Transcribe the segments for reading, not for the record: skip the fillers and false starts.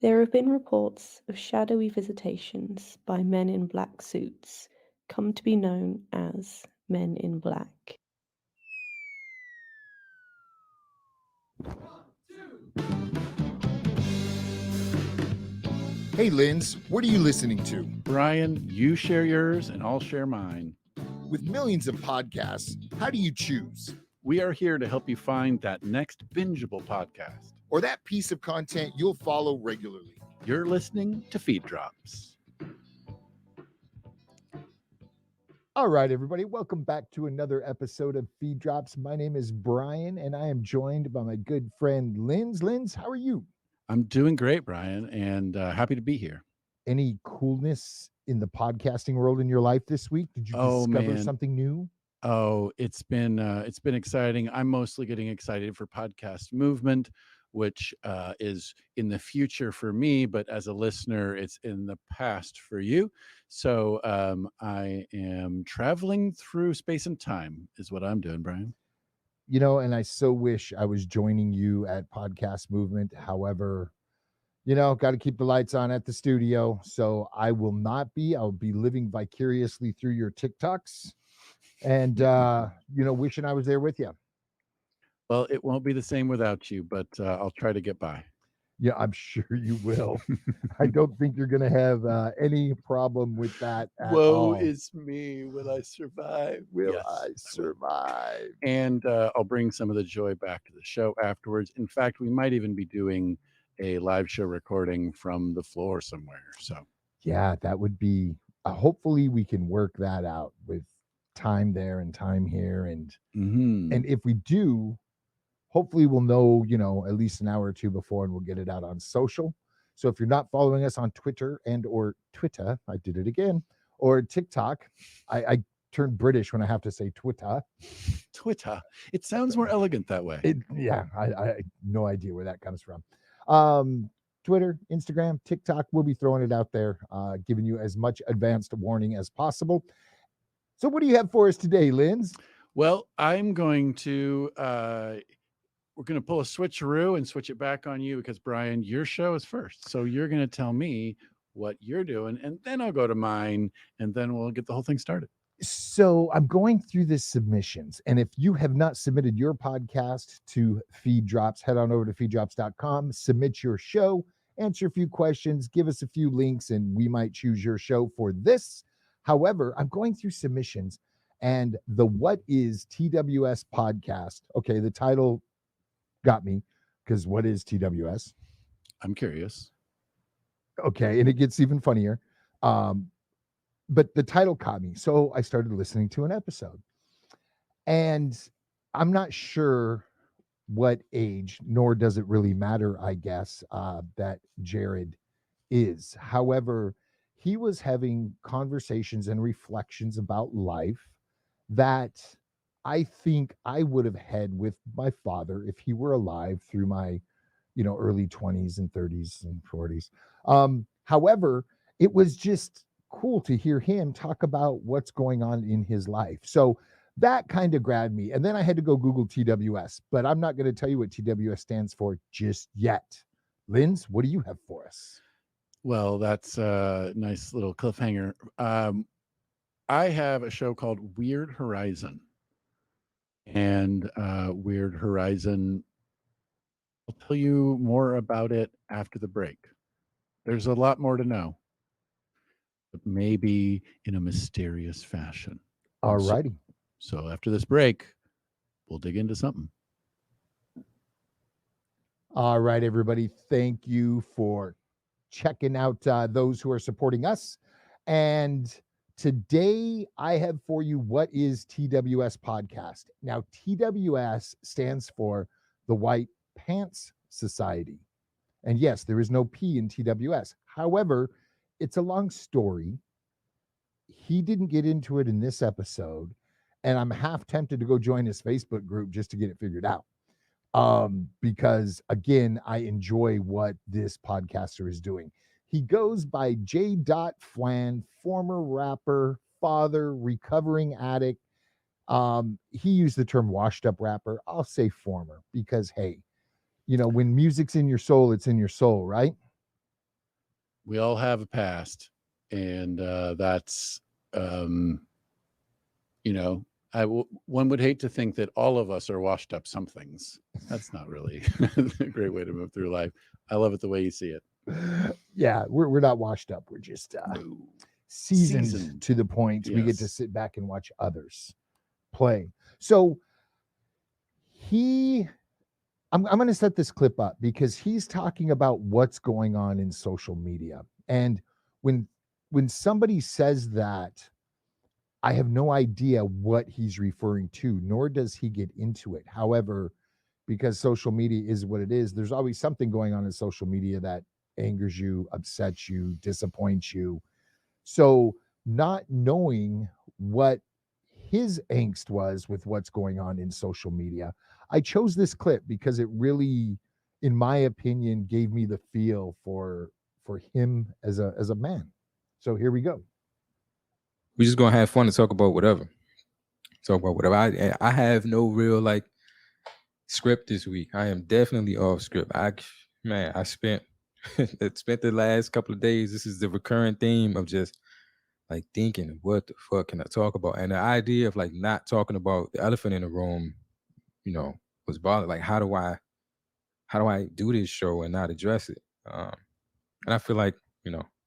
There have been reports of shadowy visitations by men in black suits, come to be known as Men in Black. Hey, Linz, what are you listening to? Brian, you share yours and I'll share mine. With millions of podcasts, how do you choose? We are here to help you find that next bingeable podcast. Or that piece of content you'll follow regularly? You're listening to Feed Drops. All right, everybody, welcome back to another episode of Feed Drops. My name is Brian, and I am joined by my good friend Linz. Linz, how are you? I'm doing great, Brian, and happy to be here. Any coolness in the podcasting world in your life this week? Did you discover something new? Oh, it's been exciting. I'm mostly getting excited for podcast movement, which is in the future for me, but as a listener, it's in the past for you. So I am traveling through space and time, is what I'm doing, Brian. You know, and I so wish I was joining you at Podcast Movement. However, got to keep the lights on at the studio. So I will not be. I'll be living vicariously through your TikToks and, wishing I was there with you. Well, it won't be the same without you, but I'll try to get by. Yeah, I'm sure you will. I don't think you're going to have any problem with that at all. Woe is me. Will I survive? Will Yes, I survive? And I'll bring some of the joy back to the show afterwards. In fact, we might even be doing a live show recording from the floor somewhere. So Yeah, that would be, hopefully we can work that out with time there and time here. And if we do, hopefully we'll know, at least an hour or two before, and we'll get it out on social. So if you're not following us on Twitter or Twitter, I did it again, or TikTok, I turned British when I have to say Twitter. It sounds more elegant that way. I no idea where that comes from. Twitter, Instagram, TikTok, we'll be throwing it out there, giving you as much advanced warning as possible. So what do you have for us today, Linz? Well, I'm going to we're going to pull a switcheroo and switch it back on you because, Brian, your show is first. So you're going to tell me what you're doing, and then I'll go to mine, and then we'll get the whole thing started. So I'm going through the submissions, and if you have not submitted your podcast to Feed Drops, head on over to feeddrops.com, submit your show, answer a few questions, give us a few links, and we might choose your show for this. However, I'm going through submissions, and the What is TWS podcast, okay, the title got me, because what is TWS? I'm curious. Okay, and it gets even funnier. But the title caught me. So I started listening to an episode. And I'm not sure what age, nor does it really matter, I guess, that Jared is. However, he was having conversations and reflections about life that I think I would have had with my father if he were alive through my, early 20s and 30s and 40s. However, it was just cool to hear him talk about what's going on in his life. So that kind of grabbed me. And then I had to go Google TWS, but I'm not going to tell you what TWS stands for just yet. Linz, what do you have for us? Well, that's a nice little cliffhanger. I have a show called Weird Horizon. And Weird Horizon, I'll tell you more about it after the break. There's a lot more to know, but maybe in a mysterious fashion. All righty. So after this break, we'll dig into something. All right, everybody. Thank you for checking out those who are supporting us. And today I have for you What is TWS podcast. Now, TWS stands for the White Pants Society. And yes, there is no P in TWS. However, it's a long story. He didn't get into it in this episode, and I'm half tempted to go join his Facebook group just to get it figured out. Because again, I enjoy what this podcaster is doing. He goes by JDotFlan, former rapper, father, recovering addict. He used the term washed up rapper. I'll say former because, hey, when music's in your soul, it's in your soul, right? We all have a past, and that's you know, one would hate to think that all of us are washed up some things. That's not really a great way to move through life. I love it the way you see it. Yeah, we're not washed up. We're just No. seasoned Seasoned. to the point we get to Yes. sit back and watch others play. So I'm going to set this clip up because he's talking about what's going on in social media. And when somebody says that, I have no idea what he's referring to, nor does he get into it. However, because social media is what it is, there's always something going on in social media that angers you, upsets you, disappoints you. So, not knowing what his angst was with what's going on in social media, I chose this clip because it really, in my opinion, gave me the feel for him as a man. So here we go. We just gonna have fun and talk about whatever. I have no real like script this week. I am definitely off script. I spent spent the last couple of days. This is the recurring theme of just like thinking, what the fuck can I talk about? And the idea of like not talking about the elephant in the room, was bothered. Like, how do I do this show and not address it? And I feel like,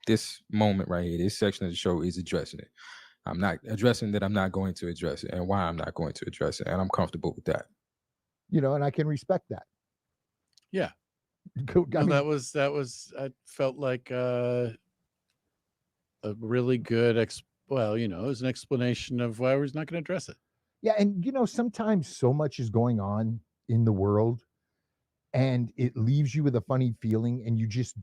this moment right here, this section of the show is addressing it. I'm not addressing that. I'm not going to address it, and why I'm not going to address it, and I'm comfortable with that. And I can respect that. Yeah. I mean, that was. I felt like a really good. It was an explanation of why we're not going to address it. yeah, and sometimes so much is going on in the world, and it leaves you with a funny feeling, and you just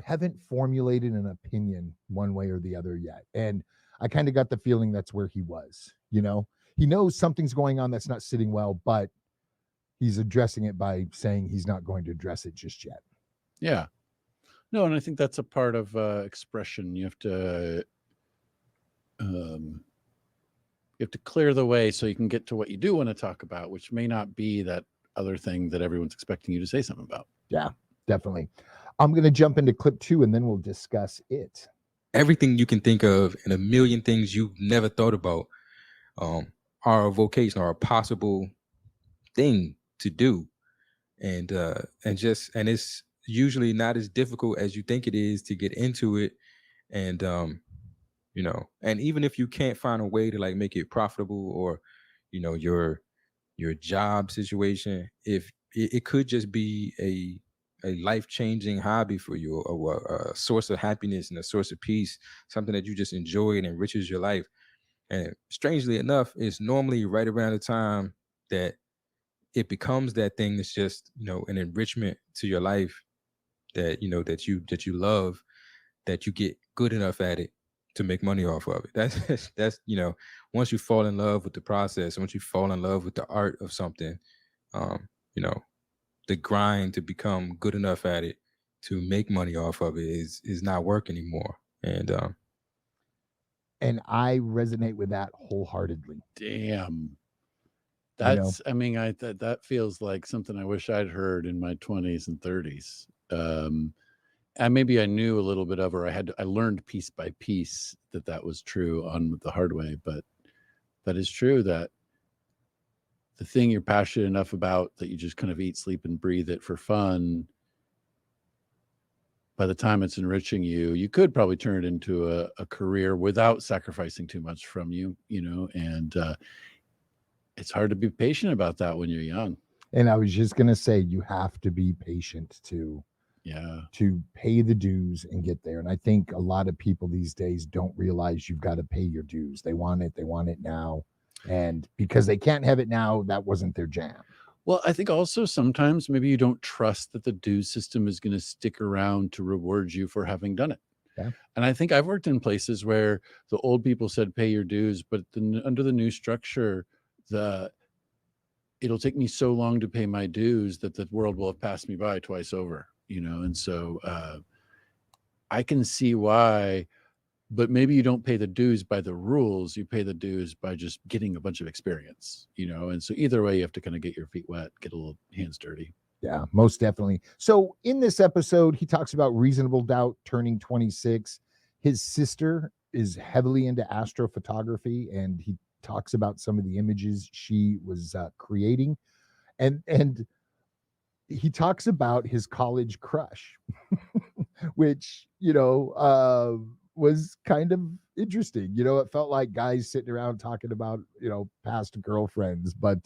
haven't formulated an opinion one way or the other yet. And I kind of got the feeling that's where he was. He knows something's going on that's not sitting well, but he's addressing it by saying he's not going to address it just yet. Yeah. No, and I think that's a part of expression. You have to clear the way so you can get to what you do want to talk about, which may not be that other thing that everyone's expecting you to say something about. Yeah, definitely. I'm going to jump into clip 2 and then we'll discuss it. Everything you can think of and a million things you've never thought about are a vocation or a possible thing to do. And it's usually not as difficult as you think it is to get into it. And and even if you can't find a way to like make it profitable, or your job situation, if it could just be a life-changing hobby for you, or a source of happiness and a source of peace, something that you just enjoy and enriches your life. And strangely enough, it's normally right around the time that it becomes that thing that's just an enrichment to your life, that that you love, that you get good enough at it to make money off of it. That's once you fall in love with the process, once you fall in love with the art of something, the grind to become good enough at it to make money off of it is not work anymore. And I resonate with that wholeheartedly. Damn. That's, that feels like something I wish I'd heard in my 20s and 30s. And maybe I knew a little bit of, or I learned piece by piece that was true on the hard way. But that is true, that the thing you're passionate enough about that you just kind of eat, sleep, and breathe it for fun, by the time it's enriching you, you could probably turn it into a career without sacrificing too much from you, and it's hard to be patient about that when you're young. And I was just going to say, you have to be patient to pay the dues and get there. And I think a lot of people these days don't realize you've got to pay your dues. They want it now. And because they can't have it now, that wasn't their jam. Well, I think also sometimes maybe you don't trust that the dues system is going to stick around to reward you for having done it. Yeah. And I think I've worked in places where the old people said, pay your dues, but under the new structure, it'll take me so long to pay my dues that the world will have passed me by twice over, and so I can see why. But maybe you don't pay the dues by the rules, you pay the dues by just getting a bunch of experience, and so either way, you have to kind of get your feet wet, get a little hands dirty. Yeah, most definitely. So in this episode, he talks about Reasonable Doubt turning 26. His sister is heavily into astrophotography, and he talks about some of the images she was creating, and he talks about his college crush, which was kind of interesting. It felt like guys sitting around talking about past girlfriends, but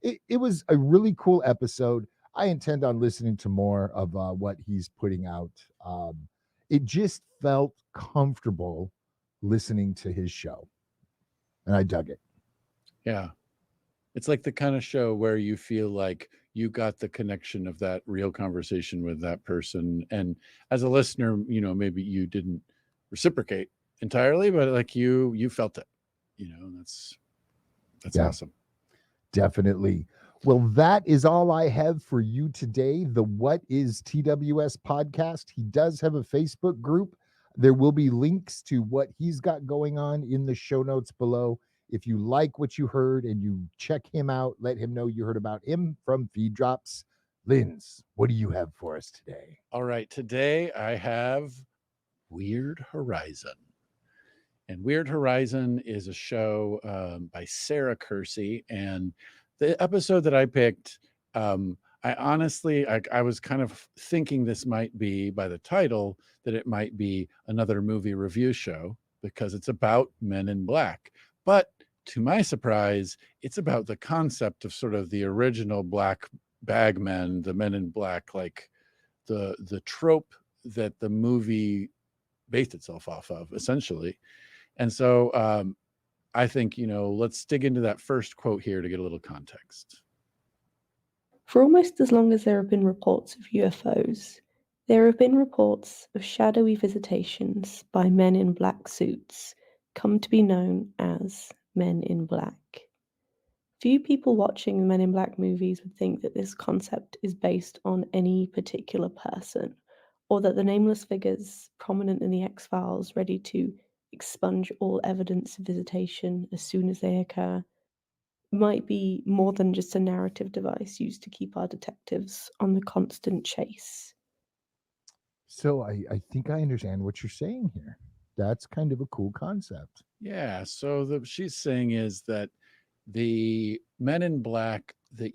it was a really cool episode. I intend on listening to more of what he's putting out. It just felt comfortable listening to his show, and I dug it. Yeah. It's like the kind of show where you feel like you got the connection of that real conversation with that person. And as a listener, maybe you didn't reciprocate entirely, but like you felt it, that's Yeah. awesome. Definitely. Well, that is all I have for you today. The What is TWS podcast. He does have a Facebook group. There will be links to what he's got going on in the show notes below. If you like what you heard and you check him out, let him know you heard about him from Feed Drops. Linz, what do you have for us today? All right. Today I have Weird Horizon. And Weird Horizon is a show by Sarah Kersey. And the episode that I picked, I honestly, I was kind of thinking this might be, by the title, that it might be another movie review show because it's about Men in Black. But to my surprise, it's about the concept of sort of the original black bag men, the Men in Black, like the trope that the movie based itself off of, essentially. And so I think, let's dig into that first quote here to get a little context. For almost as long as there have been reports of UFOs, there have been reports of shadowy visitations by men in black suits, come to be known as Men in Black. Few people watching the Men in Black movies would think that this concept is based on any particular person, or that the nameless figures prominent in the X-Files ready to expunge all evidence of visitation as soon as they occur might be more than just a narrative device used to keep our detectives on the constant chase. So I think I understand what you're saying here. That's kind of a cool concept. Yeah. So what she's saying is that the Men in Black that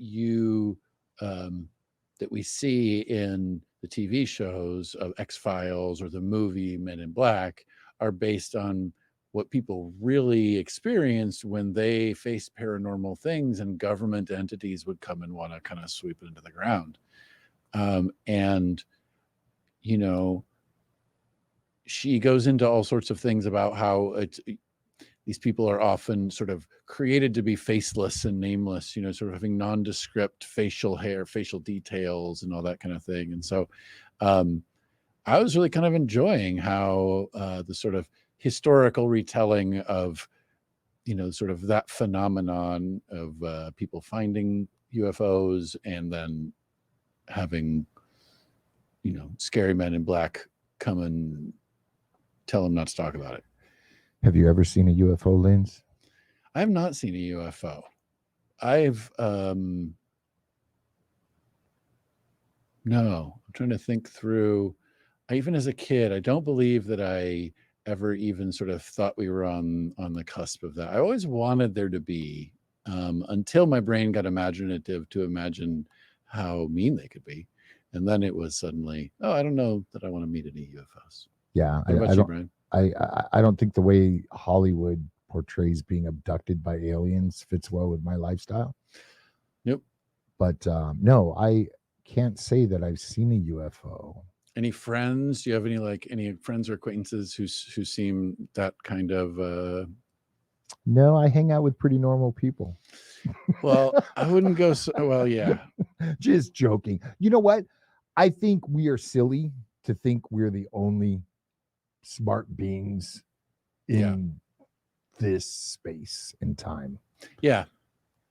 that we see in the TV shows of X-Files or the movie Men in Black are based on what people really experienced when they faced paranormal things and government entities would come and want to kind of sweep it into the ground. And, she goes into all sorts of things about how these people are often sort of created to be faceless and nameless, sort of having nondescript facial hair, facial details, and all that kind of thing. And so I was really kind of enjoying how the sort of historical retelling of, sort of that phenomenon of people finding UFOs and then having, scary Men in Black come and tell them not to talk about it. Have you ever seen a UFO, Linz? I have not seen a UFO. I've no, I'm trying to think through. Even as a kid, I don't believe that I ever even sort of thought we were on the cusp of that. I always wanted there to be, until my brain got imaginative to imagine how mean they could be. And then it was suddenly, oh, I don't know that I want to meet any UFOs. Yeah. What about you, Brian? I don't think the way Hollywood portrays being abducted by aliens fits well with my lifestyle. Nope. But no, I can't say that I've seen a UFO. Any friends? Do you have any friends or acquaintances who seem that kind of? No, I hang out with pretty normal people. Well, I wouldn't go so well. Yeah. Just joking. You know what? I think we are silly to think we're the only smart beings in this space and time. Yeah.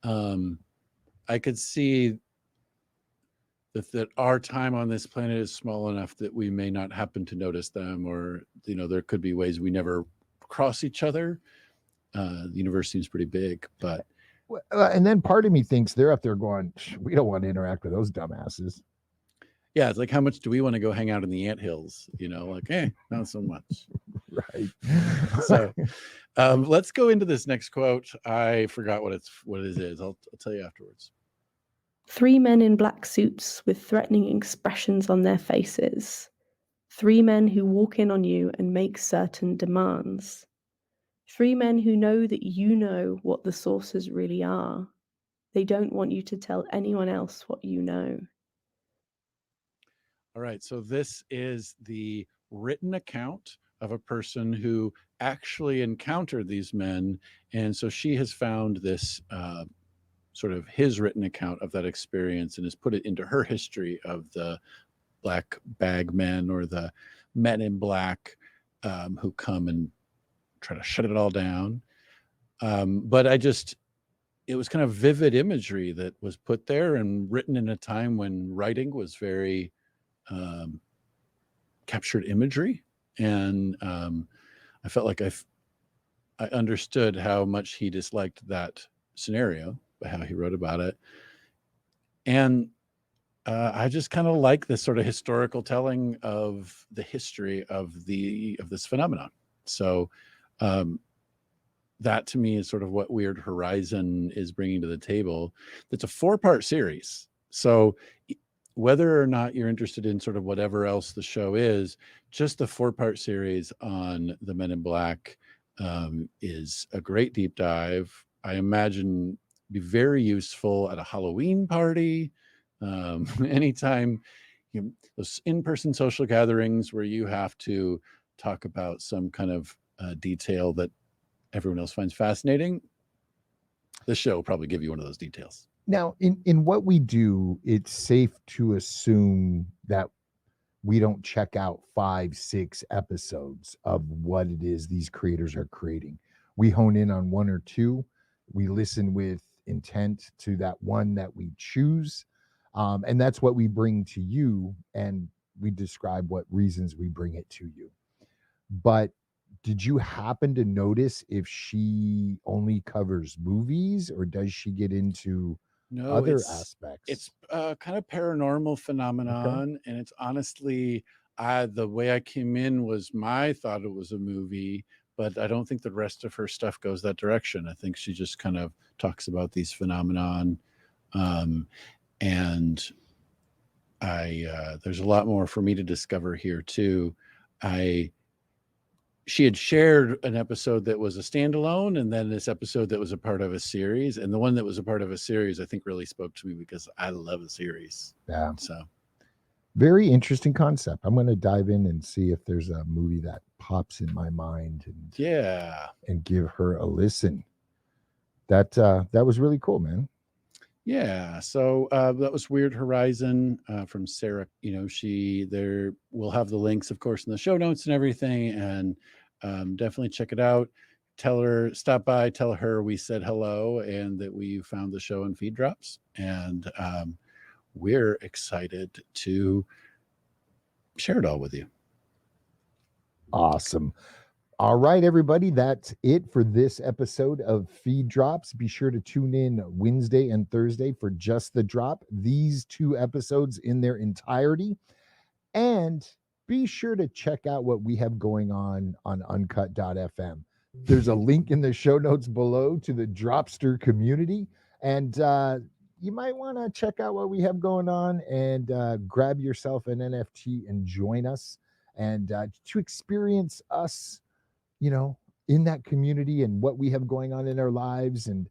I could see that our time on this planet is small enough that we may not happen to notice them, or there could be ways we never cross each other. The universe seems pretty big, but And then part of me thinks they're up there going, we don't want to interact with those dumbasses. Yeah, it's like, how much do we want to go hang out in the anthills? Like, not so much. Right. So let's go into this next quote. I forgot what it is. I'll tell you afterwards. 3 men in black suits with threatening expressions on their faces. 3 men who walk in on you and make certain demands. 3 men who know that you know what the sources really are. They don't want you to tell anyone else what you know. All right. So this is the written account of a person who actually encountered these men. And so she has found this sort of his written account of that experience and has put it into her history of the black bag men, or the men in black who come and try to shut it all down. But it was kind of vivid imagery that was put there and written in a time when writing was very captured imagery. And I felt like I understood how much he disliked that scenario by how he wrote about it. And I just kind of like this sort of historical telling of the history of this phenomenon. So that to me is sort of what Weird Horizon is bringing to the table. It's a 4-part series. So whether or not you're interested in sort of whatever else the show is, just the 4-part series on the Men in Black is a great deep dive. I imagine be very useful at a Halloween party. Anytime those in-person social gatherings where you have to talk about some kind of detail that everyone else finds fascinating, this show will probably give you one of those details. Now, in what we do, it's safe to assume that we don't check out 5, 6 episodes of what it is these creators are creating. We hone in on 1 or 2. We listen with intent to that one that we choose. And that's what we bring to you. And we describe what reasons we bring it to you. But did you happen to notice if she only covers movies, or does she get into other aspects? It's kind of paranormal phenomenon. Okay. And it's honestly, the way I came in was I thought it was a movie, but I don't think the rest of her stuff goes that direction. I think she just kind of talks about these phenomenon. And there's a lot more for me to discover here too. She had shared an episode that was a standalone, and then this episode that was a part of a series. And the one that was a part of a series, I think, really spoke to me because I love a series. Yeah. So very interesting concept. I'm going to dive in and see if there's a movie that pops in my mind and give her a listen. That was really cool, man. Yeah. So that was Weird Horizon from Sarah. We'll have the links, of course, in the show notes and everything. And definitely check it out. Stop by, tell her we said hello and that we found the show in Feed Drops. And we're excited to share it all with you. Awesome. All right, everybody, that's it for this episode of Feed Drops. Be sure to tune in Wednesday and Thursday for Just the Drop, these 2 episodes in their entirety. And be sure to check out what we have going on uncut.fm. There's a link in the show notes below to the Dropster community. And you might want to check out what we have going on and grab yourself an NFT and join us and to experience us, in that community and what we have going on in our lives. And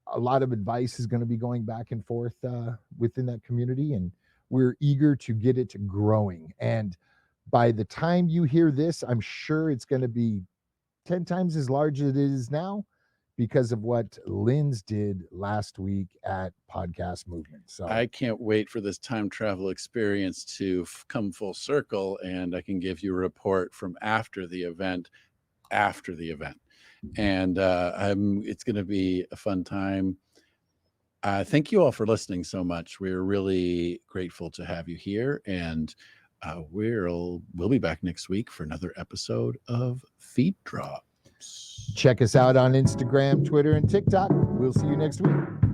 a lot of advice is going to be going back and forth within that community. And we're eager to get it growing. And by the time you hear this, I'm sure it's going to be 10 times as large as it is now because of what Lynn's did last week at Podcast Movement. So I can't wait for this time travel experience to come full circle, and I can give you a report from after the event. And it's going to be a fun time. Thank you all for listening so much. We're really grateful to have you here, and we'll be back next week for another episode of Feed Drop. Check us out on Instagram, Twitter, and TikTok. We'll see you next week.